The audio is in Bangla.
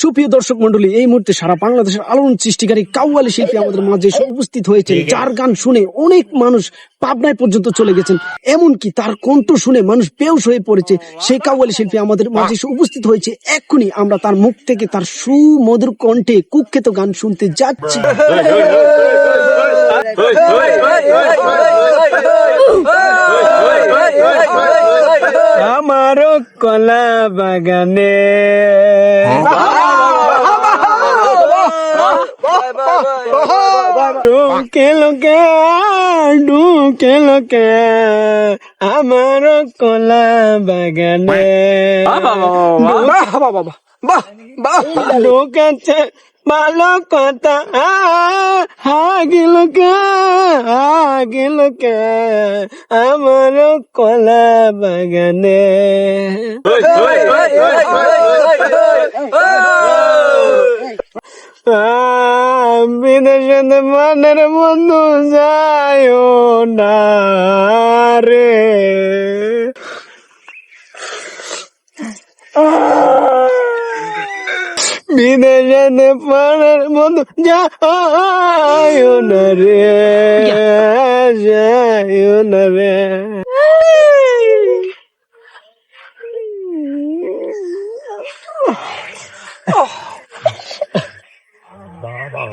সুপ্রিয় দর্শক মন্ডলী, এই মুহূর্তে সারা বাংলাদেশের আলোড়ন সৃষ্টিকারী কাউয়ালি শিল্পী আমাদের মাঝে উপস্থিত হয়েছে, যার গান শুনে অনেক মানুষ পাবনায় পর্যন্ত চলে গেছেন। এমনকি তার কণ্ঠ শুনে মানুষ বেহুশ হয়ে পড়েছে। সেই কাউয়ালি শিল্পী আমাদের মাঝে উপস্থিত হয়েছে। এক্ষুনি আমরা তার মুখ থেকে তার সুমধুর কণ্ঠে কুখ্যাত গান শুনতে যাচ্ছি। আমারও কলা বাগানে ঢুকে লোকে আমারও কলা বাগানে ঢুকেছে ভালো কথা গেলকে আমারও কলা বাগানে। বিদেশে মনের বন্ধু যায় না রে, বিদেশে মনের বন্ধু যায় না রে, যায় না রে।